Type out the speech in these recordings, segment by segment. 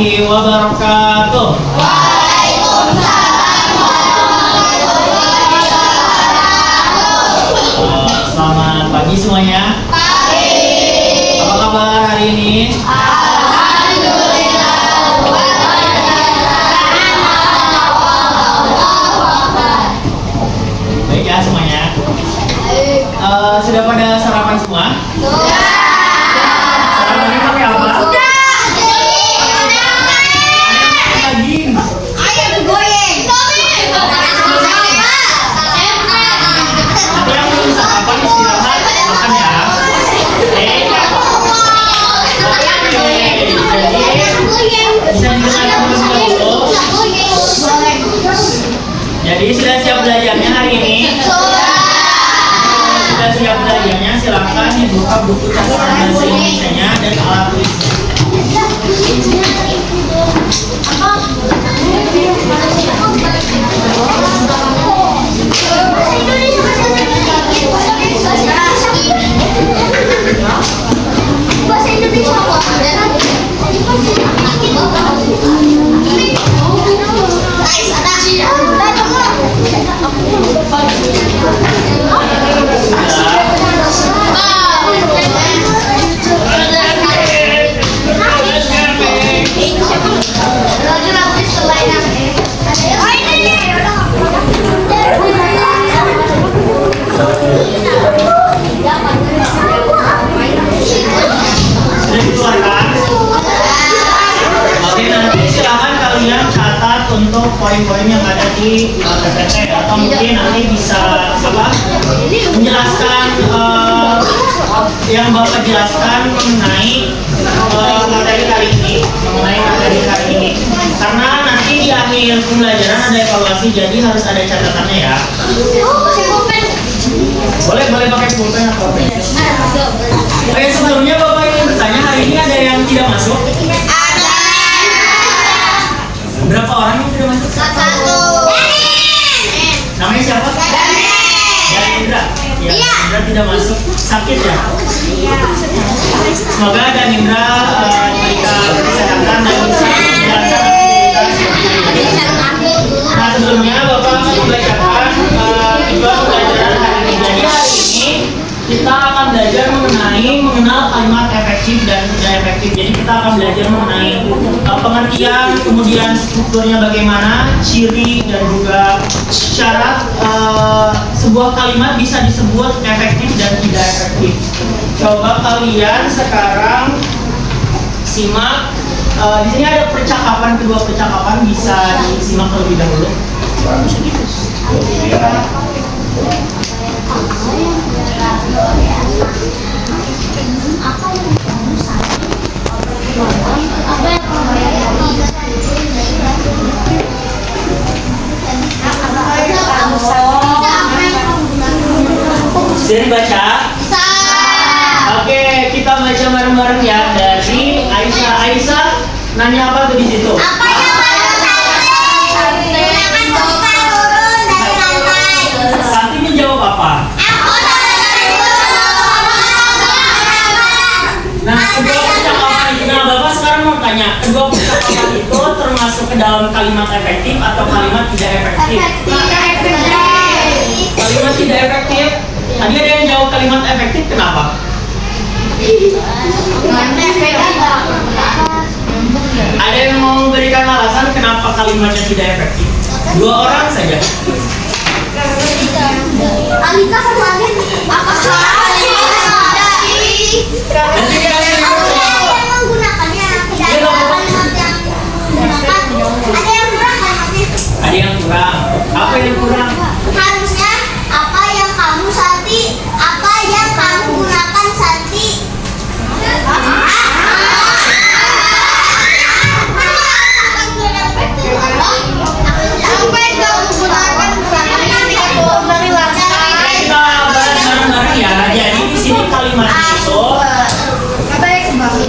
warahmatullahi wabarakatuh. Waalaikumsalam warahmatullahi wabarakatuh. Selamat pagi semuanya. Pagi. Apa kabar hari ini? Alhamdulillah. Baik ya semuanya. Sudah pada sarapan semua? Sudah. Sarapannya pakai apa? Sudah. Daging. Ayam goreng. Tapi yang belum sarapan istirahat makan ya. Bisa didengarkan dulu. Jadi sudah siap belajarnya hari ini? Sudah siap belajarnya, silakan dibuka buku catatan bahasa Indonesianya dan alat tulis. Bahasa Indonesia Sudah dikeluarkan? Oke, nanti silakan kalian catat untuk poin-poin yang ada di PPT atau mungkin nanti bisa menjelaskan yang Bapak jelaskan mengenai materi hari ini. Karena nanti di akhir pembelajaran ada evaluasi, jadi harus ada catatannya ya. Boleh pakai pulpen atau apa? Oke, sebelumnya Bapak ingin bertanya, hari ini ada yang tidak masuk? Berapa orang yang tidak masuk? Namanya siapa? Dan Indra. Ya, Indra tidak masuk. Sakit ya? Semoga Dan Indra diberikan kesehatan dan bisa menjalankan aktivitas. Nah, sebelumnya Bapak akan membacakan tujuan pembelajaran hari ini. Jadi hari ini kita akan belajar mengenal kalimat efektif dan tidak efektif. Jadi kita akan belajar mengenai pengertian, kemudian strukturnya bagaimana, ciri dan juga syarat sebuah kalimat bisa disebut efektif dan tidak efektif. Coba kalian sekarang simak. Di sini ada kedua percakapan bisa disimak terlebih dahulu. Sudah dibaca? Oke, kita baca bareng-bareng ya. Dari Aisyah nanya apa tuh di situ? Apa yang harus turun dari lantai? Santi menjawab apa? Aku Nah, kedua percakapan itu, nah Bapak sekarang mau tanya, kedua percakapan itu termasuk ke dalam kalimat efektif atau kalimat tidak efektif? Kalimat tidak efektif. Tadi ada yang jawab kalimat efektif, kenapa? Ada yang mau memberikan alasan kenapa kalimatnya tidak efektif? Dua orang saja. Alika sama apa Nanti kalian yang jawab. menggunakannya tidak ada kalimat yang menggunakan ada yang kurang kalimatnya Ada yang kurang. Apa yang kurang? harusnya apa yang kamu Santi apa yang kamu gunakan Santi apa yang kamu gunakan Santi dari lantai Kita bahas bareng-bareng ya. Jadi di sini kalimatnya itu apa yang kembali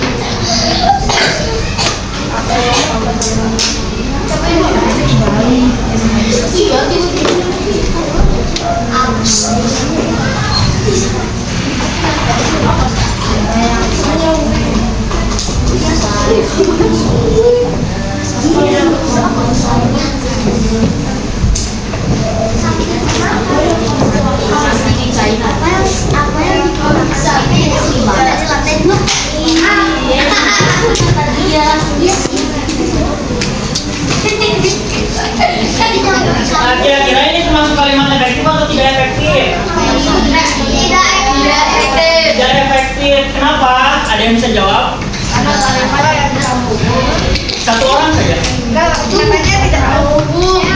bisa jawab? Ada kalimat yang disambung. Satu orang saja. Enggak, katanya tidak terhubung.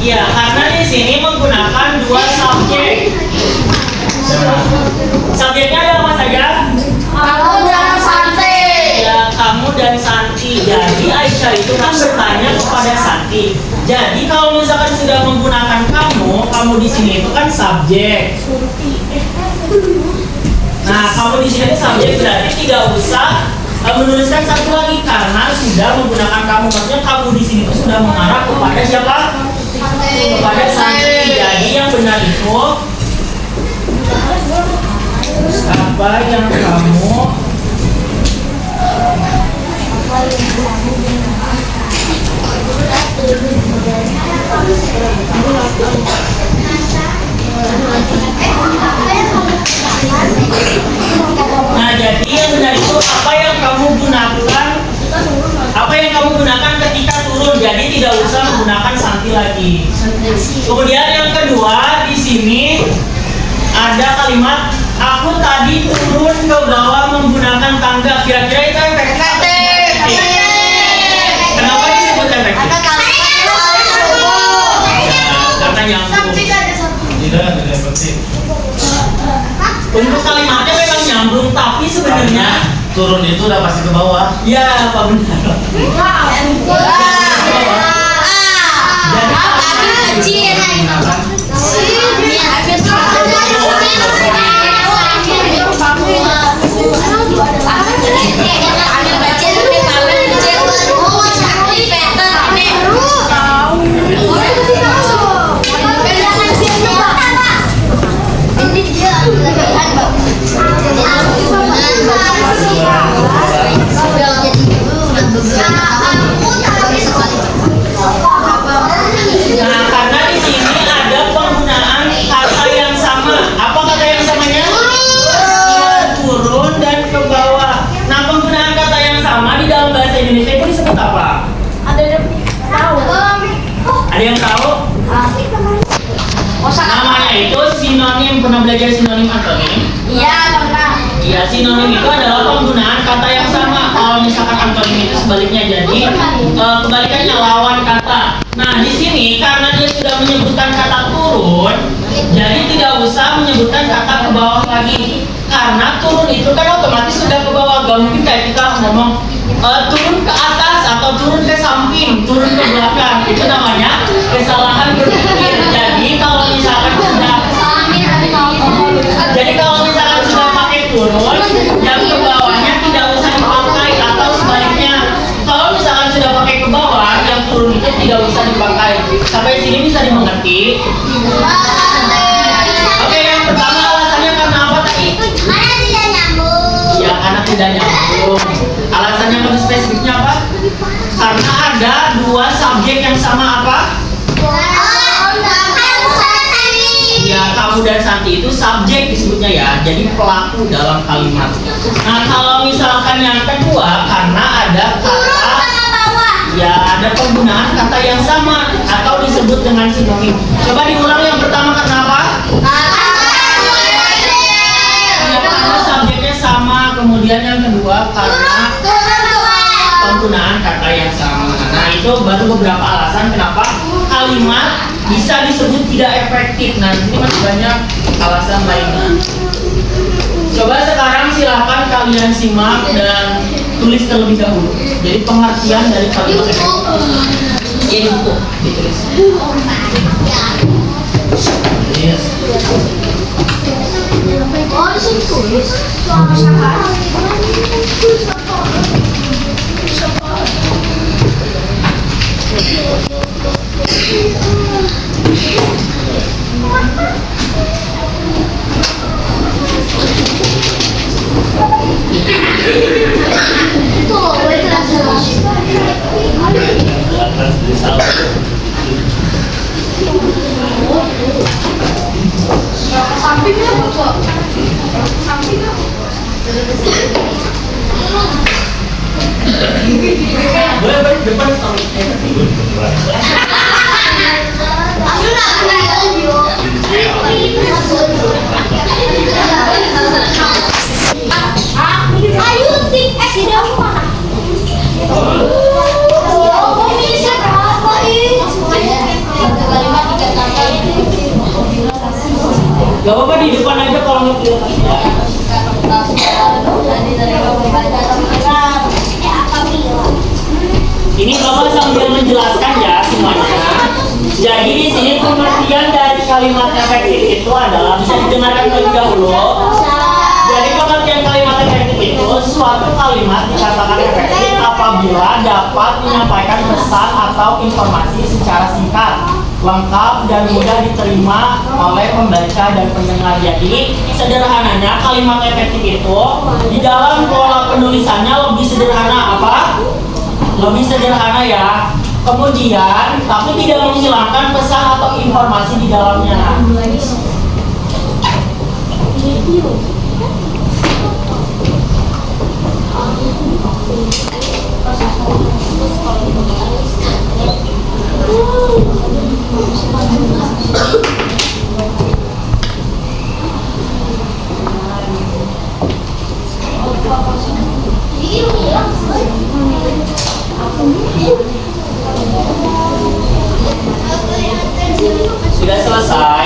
Iya, karena di sini menggunakan dua subjek. Subjeknya ada apa saja? Kamu dan Santi. Ya, kamu dan Santi. Jadi Aisyah itu kan bertanya kepada Santi. Jadi kalau misalkan sudah menggunakan kamu di sini itu kan subjek. Nah, kamu di sini subjek berarti tidak usah menuliskan satu lagi karena sudah menggunakan kamu. Maksudnya kamu di sini itu sudah mengarah kepada siapa? Kepada Santi. Jadi yang benar itu apa yang kamu Nah, jadi yang benar itu apa yang kamu gunakan? Apa yang kamu gunakan ketika turun? Jadi tidak usah menggunakan Santi lagi. Kemudian yang kedua di sini ada kalimat aku tadi turun ke bawah menggunakan tangga. Kira-kira itu efektif? Kenapa disebut efektif? Karena nyambung. Tidak efektif. Untuk kalimatnya memang nyambung, tapi sebenarnya Turun itu udah pasti ke bawah. ya apa benar? Nah, karena di sini ada penggunaan kata yang sama. Apa kata yang samanya? Turun dan ke bawah. Nah, penggunaan kata yang sama di dalam bahasa Indonesia itu disebut apa? Ada yang tahu? Namanya itu sinonim. Pernah belajar sinonim antonim? Iya, pernah. Iya, sinonim itu adalah penggunaan kata yang sama. Kalau misalkan antonim itu sebaliknya, jadi kebalikannya lawan kata. Nah, di sini karena dia sudah menyebutkan kata turun, jadi tidak usah menyebutkan kata ke bawah lagi. Karena turun itu kan otomatis sudah ke bawah. Gak mungkin kayak kita ngomong turun ke atas atau turun ke samping, turun ke belakang. Itu namanya kesalahan berpikir. Jadi kalau misalkan sudah pakai turun, yang ke bawahnya tidak usah dipakai atau sebaliknya. Kalau misalkan sudah pakai ke bawah, yang turun itu tidak usah dipakai. Sampai sini bisa dimengerti? Oke, yang pertama alasannya karena apa tadi? Karena tidak nyambung. Ya, karena tidak nyambung. Alasannya lebih spesifiknya apa? Karena ada dua subjek yang sama apa? Ya, kamu dan Santi itu subjek disebutnya ya, jadi pelaku dalam kalimat. Nah, kalau misalkan yang kedua, karena ada kata, ya ada penggunaan kata yang sama atau disebut dengan sinonim. Coba diulang yang pertama karena apa? Ya, karena subjeknya sama. Kemudian yang kedua karena penggunaan kata yang sama. Nah, itu baru beberapa alasan kenapa kalimat bisa disebut tidak efektif. Nah, di sini masih banyak alasan lainnya. Coba sekarang silakan kalian simak dan tulis terlebih dahulu. Jadi pengertian dari kalimat efektif. Ya, di buku ditulis. Yes. Sampingnya bocor. Sampingnya. Boleh depan sama Ayo tik Gak apa-apa di depan aja kalau nggak kelihatan. Ini Bapak sambil menjelaskan ya semuanya. Jadi di sini pengertian dari kalimat efektif itu adalah bisa didengarkan terlebih dahulu. Jadi pengertian kalimat efektif itu suatu kalimat dikatakan efektif apabila dapat menyampaikan pesan atau informasi secara singkat, lengkap dan mudah diterima oleh pembaca dan pendengar. Jadi sederhananya kalimat efektif itu di dalam pola penulisannya lebih sederhana apa? Lebih sederhana ya. Kemudian tapi tidak menghilangkan pesan atau informasi di dalamnya. Sudah selesai?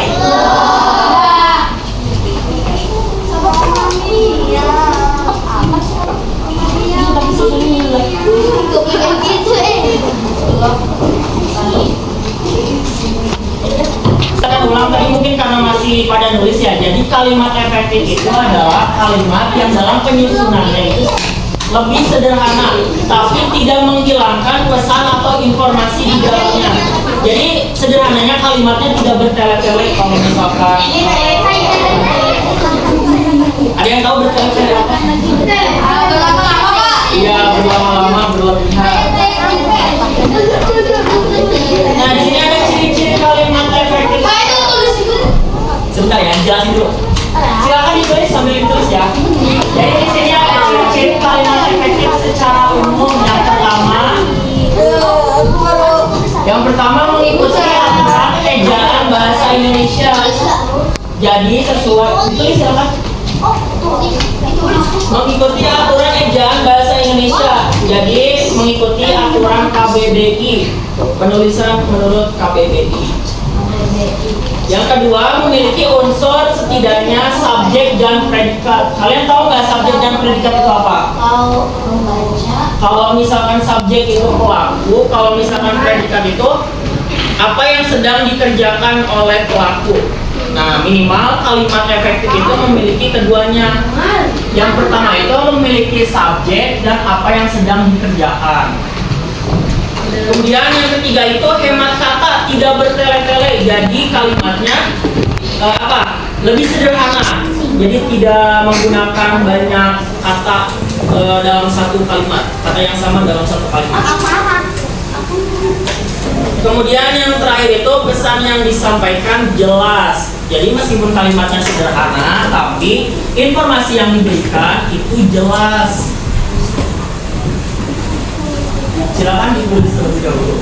Kita akan ulang tadi mungkin karena masih pada nulis ya. Jadi kalimat efektif itu adalah kalimat yang dalam penyusunannya itu lebih sederhana, tapi tidak menghilangkan pesan atau informasi di dalamnya. Jadi sederhananya kalimatnya tidak bertele-tele. Kalau misalkan ada yang tahu bertele-tele apa? Iya, berlama-lama, berlebihan. Nah, di sini ada ciri-ciri kalimat efektif. Sebentar ya, jelasin dulu. Silakan ditulis sambil ditulis ya. Jadi di sini ada ciri-ciri kalimat efektif secara umum. Yang pertama mengikuti aturan ejaan bahasa Indonesia. Jadi sesuai ditulis silakan. Mengikuti aturan ejaan bahasa Indonesia. Jadi mengikuti aturan KBBI. Penulisan menurut KBBI. Yang kedua, memiliki unsur setidaknya subjek dan predikat. Kalian tahu nggak subjek dan predikat itu apa? Kalau misalkan subjek itu pelaku, kalau misalkan predikat itu apa yang sedang dikerjakan oleh pelaku. Nah, minimal kalimat efektif itu memiliki keduanya. Yang pertama itu memiliki subjek dan apa yang sedang dikerjakan. Kemudian yang ketiga itu hemat kata, tidak bertele-tele. Jadi kalimatnya lebih sederhana. Jadi tidak menggunakan banyak kata dalam satu kalimat, kata yang sama dalam satu kalimat. Kemudian yang terakhir itu pesan yang disampaikan jelas. Jadi meskipun kalimatnya sederhana, tapi informasi yang diberikan itu jelas. Silakan ditulis terlebih dahulu.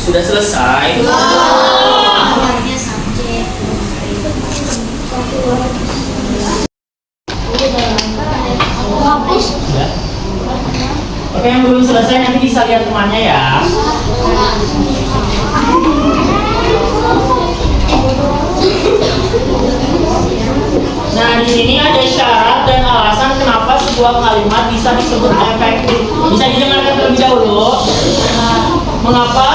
Sudah selesai. Ya. Oke, yang belum selesai nanti bisa lihat temannya ya. Nah, di sini ada syarat dan alasan kenapa sebuah kalimat bisa disebut efektif. Bisa didengarkan terlebih dahulu. Mengapa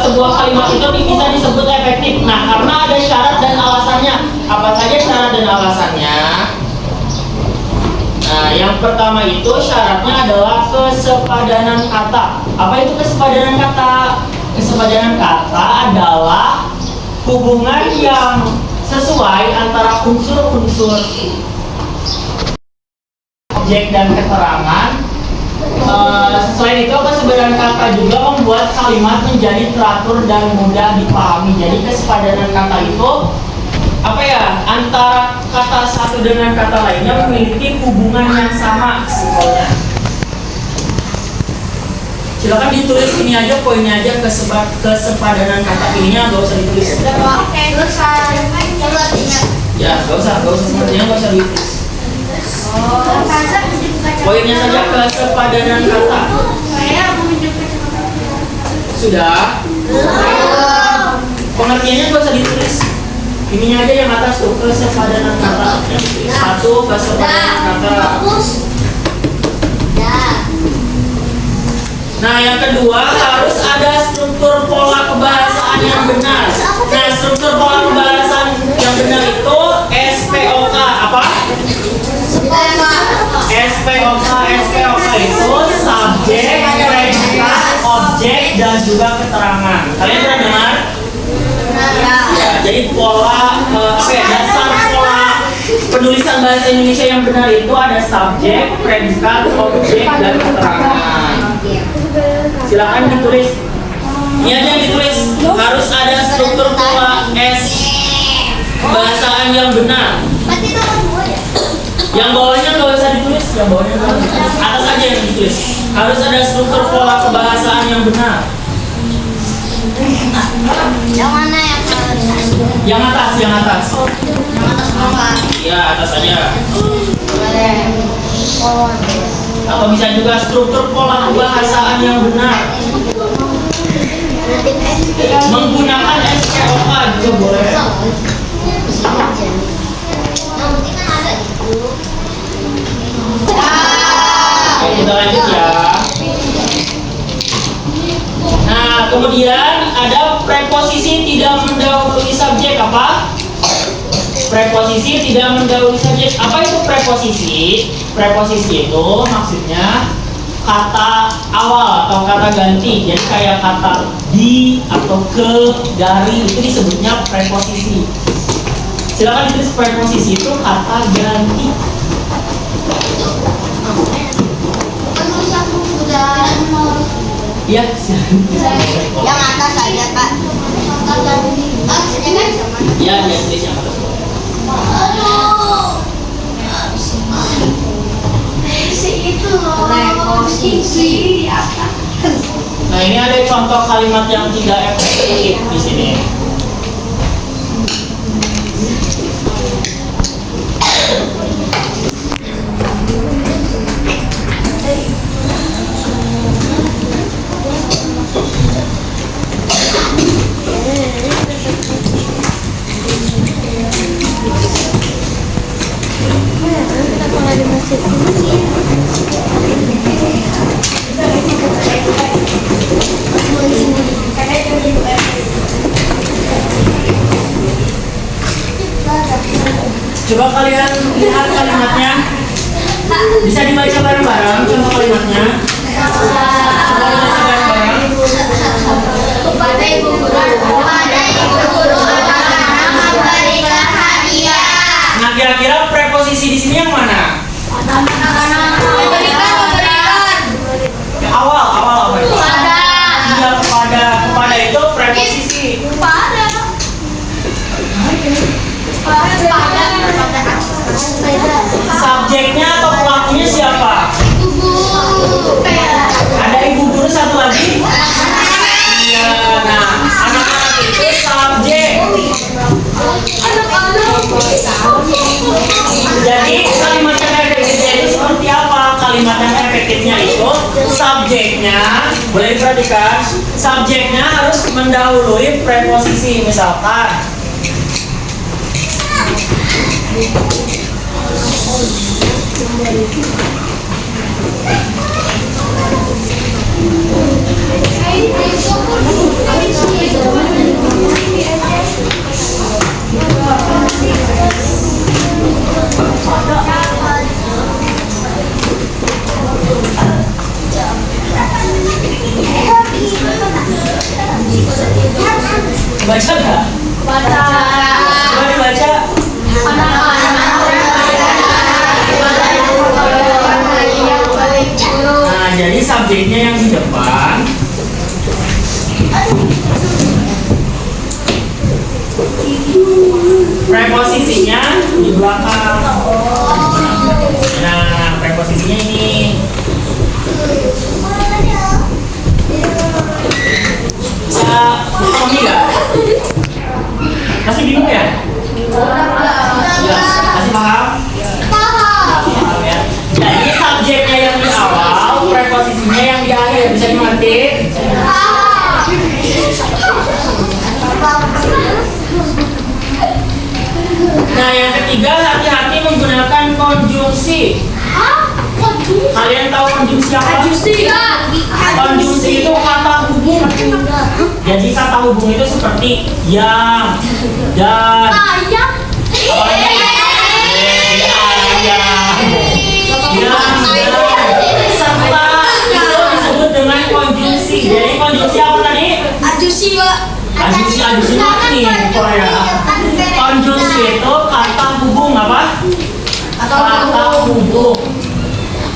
sebuah kalimat itu bisa disebut efektif? Nah, karena ada syarat dan alasannya. Apa saja syarat dan alasannya? Nah, yang pertama itu syaratnya adalah kesepadanan kata. Apa itu kesepadanan kata? Kesepadanan kata adalah hubungan yang sesuai antara unsur-unsur objek dan keterangan. Selain itu, kesepadan kata juga membuat kalimat menjadi teratur dan mudah dipahami. Jadi kesepadanan kata itu apa ya? Antara kata satu dengan kata lainnya memiliki hubungan yang sama simpelnya. Silakan ditulis ini aja, poinnya aja, kesepadanan kata ininya nggak usah ditulis. Oke, terus Coba ingat. Ya, nggak usah sepertinya nggak usah ditulis. Oh, Poinnya saja kesepadanan kata. saya menunjuk ke Sudah. Pengertiannya nggak usah ditulis. Ininya aja yang atas tuh, kesepadanan kata. Satu, kesepadanan kata. Fokus. Ya. Nah, yang kedua harus ada struktur pola kebahasaan yang benar. Nah, struktur pola kebahasaan yang benar itu SPOK apa? SPOK itu subjek, predikat, objek, dan juga keterangan. Kalian pernah dengar? Ya, jadi pola dasar pola penulisan bahasa Indonesia yang benar itu ada subjek, predikat, objek, dan keterangan. Silakan ditulis. Ini aja yang ditulis. Harus ada struktur pola S bahasaan yang benar. Berarti nomor 2 ya? Yang bawahnya nggak usah ditulis. Yang bawahnya nggak usah ditulis. Atas aja yang ditulis. Harus ada struktur pola kebahasaan yang benar. Yang mana yang harus? Yang atas, yang atas. Yang atas bawah. Iya, atas aja. Boleh. Atau bisa juga struktur pola kebahasaan yang benar. Menggunakan SPOK juga boleh. Oke, kita lanjut ya. Nah, kemudian ada preposisi tidak mendahului subjek apa? Preposisi tidak mendahului subjek. Apa itu preposisi? Preposisi itu maksudnya kata awal atau kata ganti. Jadi kayak kata di atau ke, dari itu disebutnya preposisi. Silakan ditulis preposisi itu kata ganti. Iya, Yang atas aja kak. iya, dia tulis yang atas. Nah, ini ada contoh kalimat yang tidak efektif di sini. Coba kalian lihat kalimatnya. Bisa dibaca bareng-bareng contoh kalimatnya. Coba dibaca bareng-bareng. kepada ibu guru anak-anak memberikan hadiah. Nah, kira-kira preposisi di sini yang mana? Memberikan. Awal apa itu? Kepada. Iya, kepada itu preposisi. Subjeknya atau pelakunya siapa? Ada ibu guru satu lagi? Iya, nah anak-anak itu subjek. Jadi kalimat yang efektifnya itu seperti apa? Kalimat yang efektifnya itu subjeknya, boleh diperhatikan, subjeknya harus mendahului preposisi. Misalkan baca nggak? Baca. Coba dibaca. Nah, jadi subjeknya yang di depan. Preposisinya di belakang. Nah, preposisinya ini. Bisa pahami nggak? Masih bingung ya? Masih paham? Paham ya. Jadi subjeknya yang di awal, preposisinya yang di akhir. Bisa dimengerti? Nah, yang ketiga, hati-hati menggunakan konjungsi. Kalian tahu konjungsi apa? Konjungsi itu kata hubung. Jadi kata hubung itu seperti yang, dan, ayam, serta itu disebut dengan konjungsi. Jadi konjungsi apa tadi? Ajusi mati Korea. Konjungsi itu kata hubung apa? Kata hubung.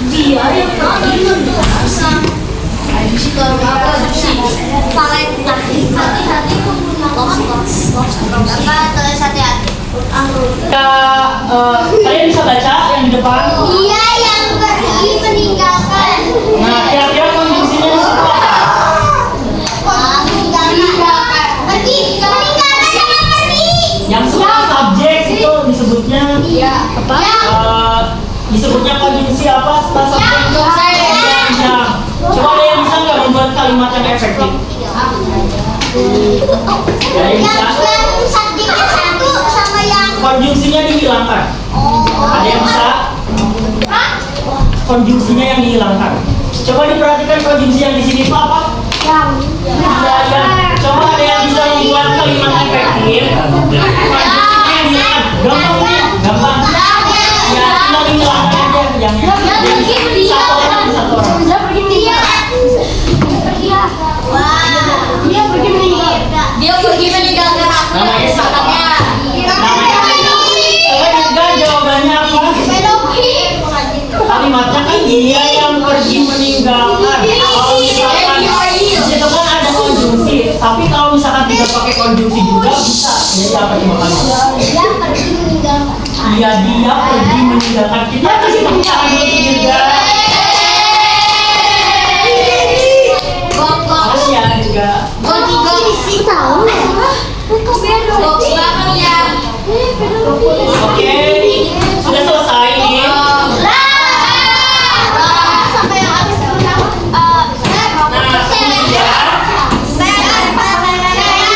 Dia yang hati-hati Kalian bisa baca yang di depan? Dia yang pergi meninggalkan. Nah, kira-kira konjungsinya disebut apa? Meninggalkan. Pergi. Meninggalkan sama pergi. Yang setelah subjek itu disebutnya Apa? disebutnya konjungsi apa setelah subjek itu? Yang. Coba ada yang bisa nggak membuat kalimat yang efektif? Ada yang bisa? Yang subjeknya satu sama yang. Konjungsinya dihilangkan. Ada yang bisa? Konjungsinya yang dihilangkan. Coba diperhatikan konjungsi yang di sini itu apa? Yang. Coba ada yang bisa membuat kalimat efektif. Konjungsinya yang dihilangkan. Gampang nih, gampang. Ya, tinggal dihilangkan aja yang satu orang. Dia pergi meninggalkan aku. Namanya siapa? Namanya Coba juga jawabannya apa? Kalimatnya kan dia yang pergi meninggalkan. Kalau misalkan di situ kan ada konjungsi, tapi kalau misalkan tidak pakai konjungsi juga bisa. Jadi apa coba kalimat? Dia pergi meninggalkan. Iya, dia pergi meninggalkan. Kita kasih tepuk tangan dulu juga. Makasih ya juga. Oke, sudah selesai nih.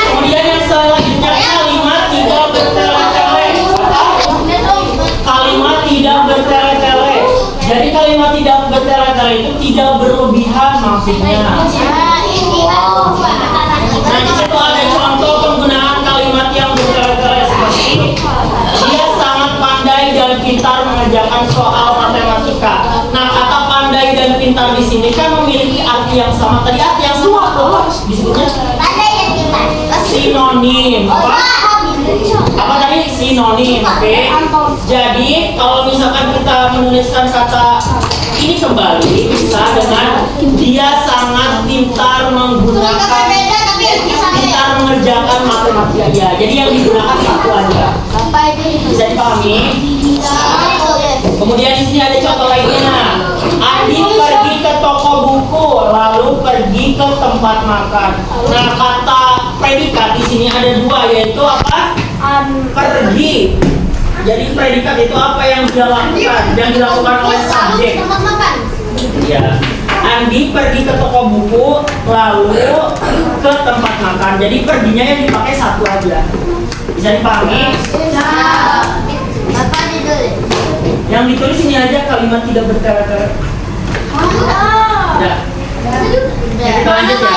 Kemudian yang selanjutnya kalimat tidak bertele-tele. Kalimat tidak bertele-tele. Jadi kalimat tidak bertele-tele itu tidak berlebihan maksudnya. Nah, di situ ada contoh penggunaan kalimat yang bertele-tele seperti dia sangat pandai dan pintar mengerjakan soal matematika. Nah, kata pandai dan pintar di sini kan memiliki arti yang sama. Tadi arti yang sama apa? Disebutnya Ada yang kita. sinonim. Apa tadi? Sinonim. Oke. Jadi kalau misalkan kita menuliskan kata ini kembali bisa dengan dia sangat pintar menggunakan pintar mengerjakan matematika. Ya, jadi yang digunakan satu aja. Bisa dipahami? Kemudian di sini ada contoh lainnya. Adi pergi ke toko buku, lalu pergi ke tempat makan. Nah, kata predikat di sini ada dua, yaitu apa? Pergi. Jadi predikat itu apa yang dia lakukan? Yang dilakukan oleh subjek. Ya. Andi pergi ke toko buku, lalu ke tempat makan. Jadi perginya yang dipakai satu aja. Bisa dipahami? Yang ditulis ini aja kalimat tidak bertele-tele. Ya. Kita lanjut ya.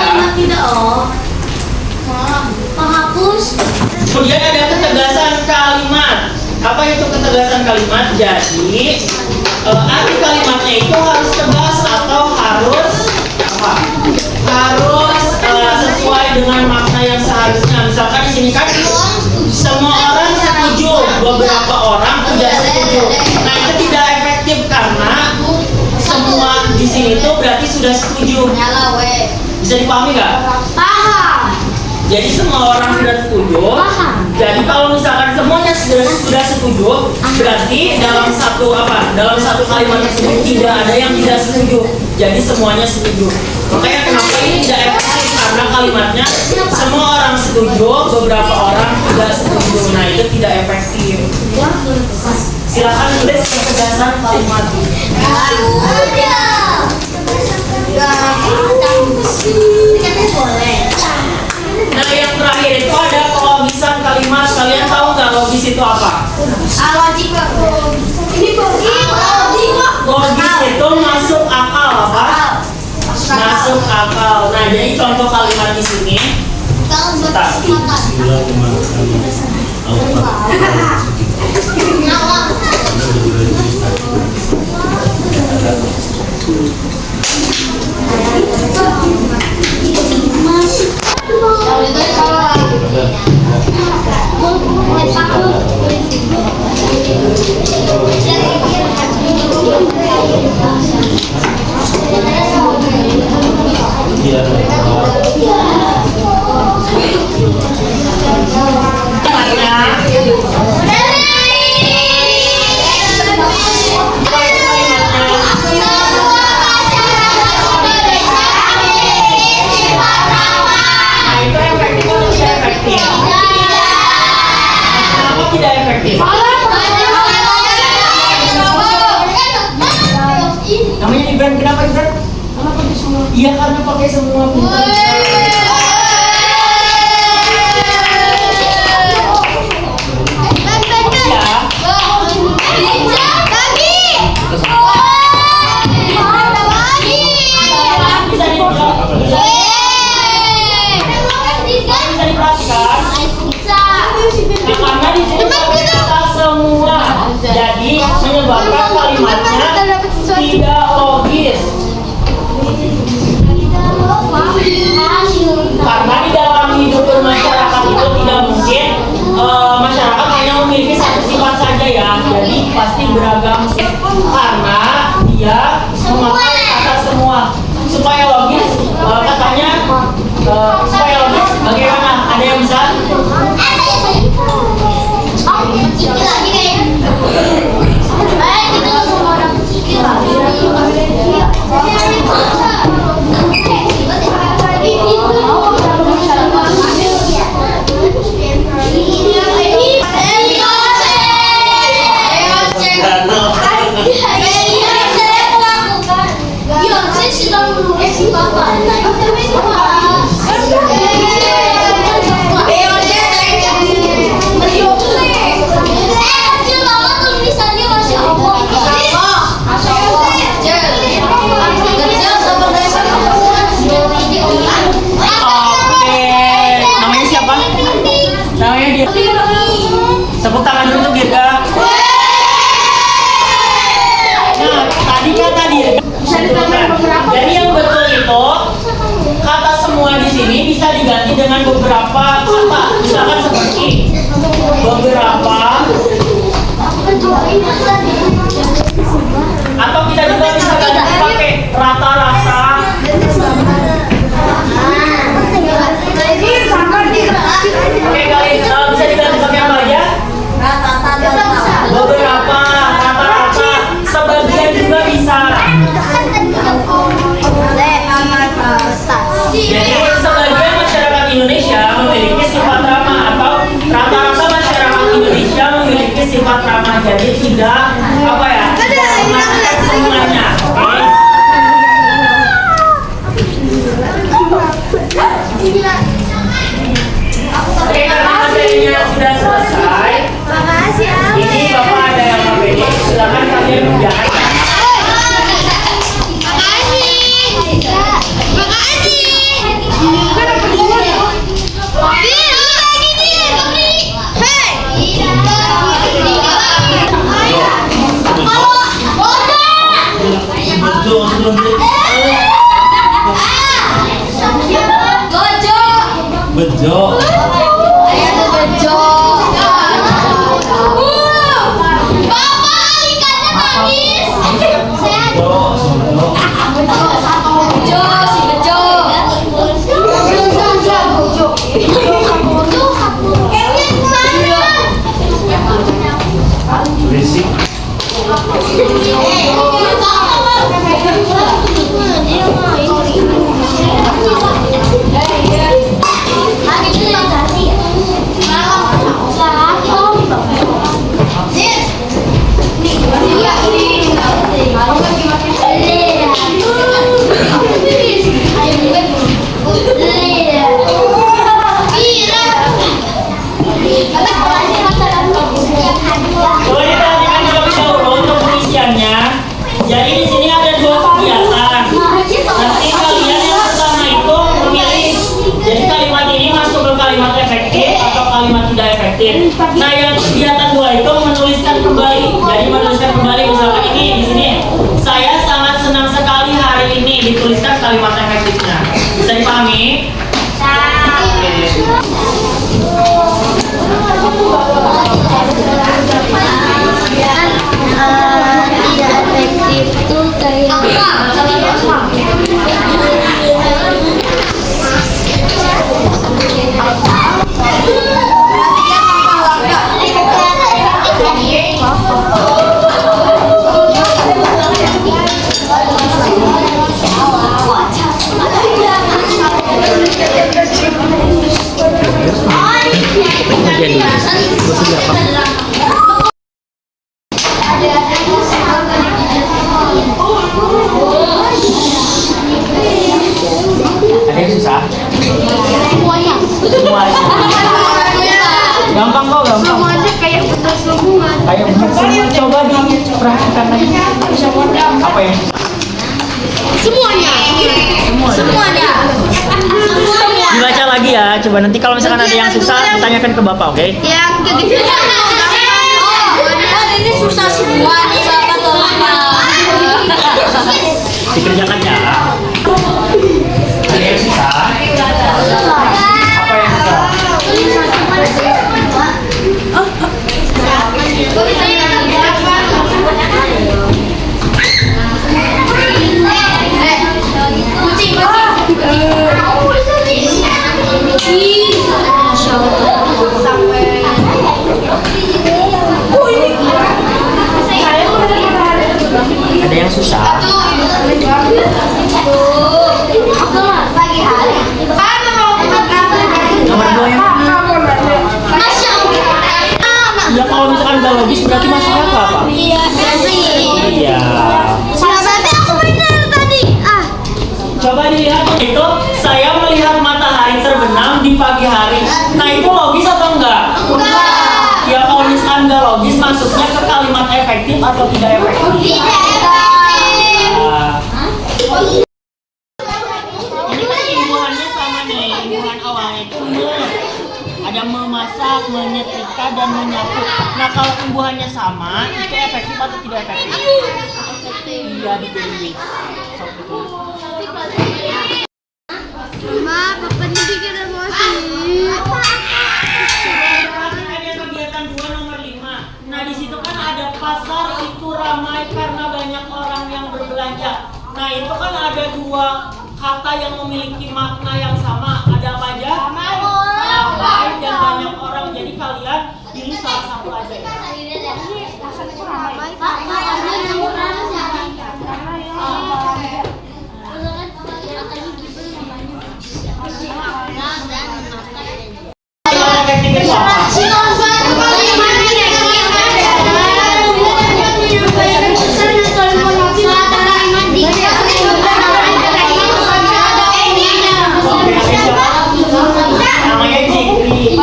Kemudian ada ketegasan kalimat. Apa itu ketegasan kalimat? Jadi arti kalimatnya itu harus tegas atau harus apa? Harus sesuai dengan makna yang seharusnya. Misalkan di sini kan semua orang setuju, beberapa orang tidak setuju. Nah, itu tidak efektif karena semua di sini sini tuh berarti sudah setuju. Nyala weh. Bisa dipahami nggak? Paham. Jadi semua orang sudah setuju. Paham. Jadi kalau misalkan semuanya sudah setuju, berarti dalam satu kalimat tersebut tidak ada yang tidak setuju. Jadi semuanya setuju. Makanya kenapa ini tidak efektif, karena kalimatnya semua orang setuju, beberapa orang tidak setuju. Nah itu tidak efektif. Silakan tulis ketegasan kalimat. Nah yang terakhir itu ada kelogisan kalimat. Kalian tahu nggak logis itu apa? Logis itu masuk akal apa? Masuk akal. Nah jadi contoh kalimat di sini. Namanya Ibran, kenapa Ibran? Iya karena pakai semua pintar. Bisa diperhatikan. Nah, karena di sini kata semua, jadi menyebabkan kalimatnya tidak logis. Karena di dalam hidup bermasyarakat itu tidak mungkin masyarakat hanya memiliki satu sifat saja ya. Jadi pasti beragam. Karena dia memakai kata semua supaya logis. Katanya supaya logis. Bagaimana? Ada yang bisa? Tepuk tangan dulu untuk Dirga. Nah, tadi jadi yang betul itu kata semua di sini bisa diganti dengan beberapa kata. Misalkan seperti beberapa, atau kita juga bisa ganti pakai rata-rata. Oke kali bisa diganti pakai apa aja? Beberapa, rata-rata, sebagian juga bisa. Jadi sebagian masyarakat Indonesia memiliki sifat ramah, atau rata-rata masyarakat Indonesia memiliki sifat ramah. Jadi tidak apa ya? Tidak semuanya. Oke, karena materinya sudah selesai. Ini Bapak ada yang mau silakan kalian menjahit. Bejo. Bapak, ikannya nangis. Coba diperhatikan terlebih dahulu untuk pengisiannya. Jadi di sini ada dua kegiatan. Nanti kalian yang pertama itu memilih. Jadi kalimat ini masuk ke kalimat efektif atau kalimat tidak efektif. Nah, yang kegiatan dua itu menuliskan kembali. Jadi menuliskan kembali misalkan ini di sini. Saya sangat senang sekali hari ini, dituliskan kalimat efektifnya. Bisa dipahami? Tidak efektif tuh kayak Ada yang susah? semuanya. Semuanya. Gampang kok, gampang. Semuanya kayak betul semua. Kayak bener semua. Coba diperhatikan lagi. Apa yang susah? Semuanya. Semuanya. Dibaca lagi ya. Coba nanti kalau misalkan ada yang susah, ditanyakan ke Bapak, oke? Yang kegiatan. Oh, ini susah semua nih Bapak tolong Dikerjakan ya. Ada yang susah? Apa yang susah? Ada yang susah? Pagi hari. Nomor 2 yang Masya Allah. ya kalau misalkan nggak logis berarti masuknya ke apa? Iya. Iya. Berarti aku benar tadi. Coba dilihat itu, saya melihat matahari terbenam di pagi hari. Nah itu logis atau enggak? Enggak. Ya kalau misalkan nggak logis masuknya ke kalimat efektif atau tidak efektif? Tidak efektif. Ini kan imbuhannya sama nih, imbuhan awalnya itu ada memasak, menyetrika, dan menyapu. Nah kalau imbuhannya sama, itu efektif atau tidak efektif? Iya ditulis. Sok ditulis. Ma, Bapak ini bikin emosi. Perhatikan yang kegiatan 2 nomor 5. Nah di situ kan ada pasar itu ramai karena banyak orang yang berbelanja. Nah itu kan ada 2 kata yang memiliki makna yang sama. Ada apa aja? Ramai dan banyak orang. Jadi kalian pilih salah satu aja ya. Efektif itu apa? Namanya Jikri.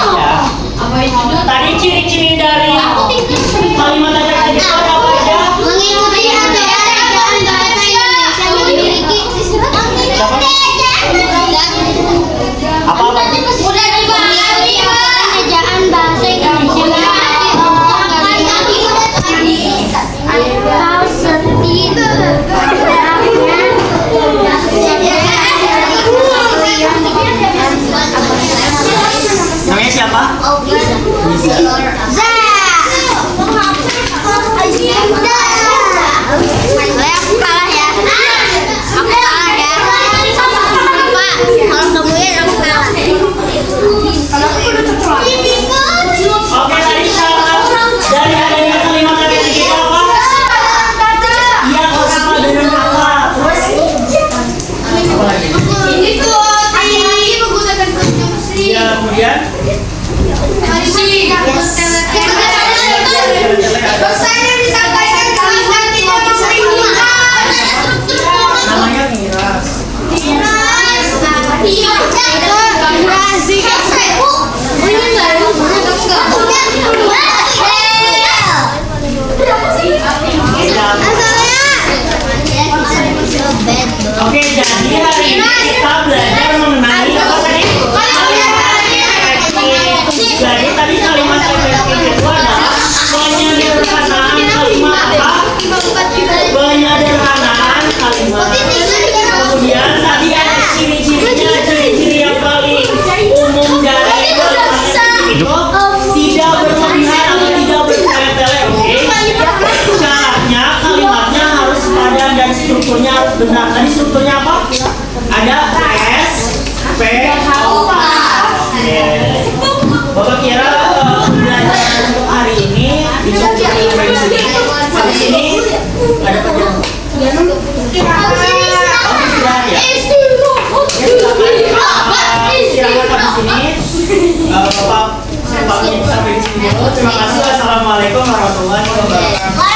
Ya. Tadi ciri-ciri dari kalimat efektif itu ada apa aja? Mengikuti aturan bahasa Indonesia memiliki Apa-apa? udah dipahami ejaan bahasa Indonesia atau Namanya siapa? Aku kalah ya. Aku kalah ya. Pak, kalau temuin aku kalah. Oke, tadi syarat dari adanya kalimat efektif itu apa? Iya, kosakata dengan kata. Terus? Apa lagi? Itu hati-hati menggunakan konjungsi. Iya, kemudian? Hati-hati strukturnya harus benar. Tadi strukturnya apa? Ada S, P, O, K. Oke. Bapak kira pembelajaran untuk hari ini bisa sampai di sini. Sampai sini ada pertanyaan. Istirahat ya. Istirahat di sini. Bapak pamit sampai di sini dulu. Terima kasih. Assalamualaikum warahmatullahi wabarakatuh.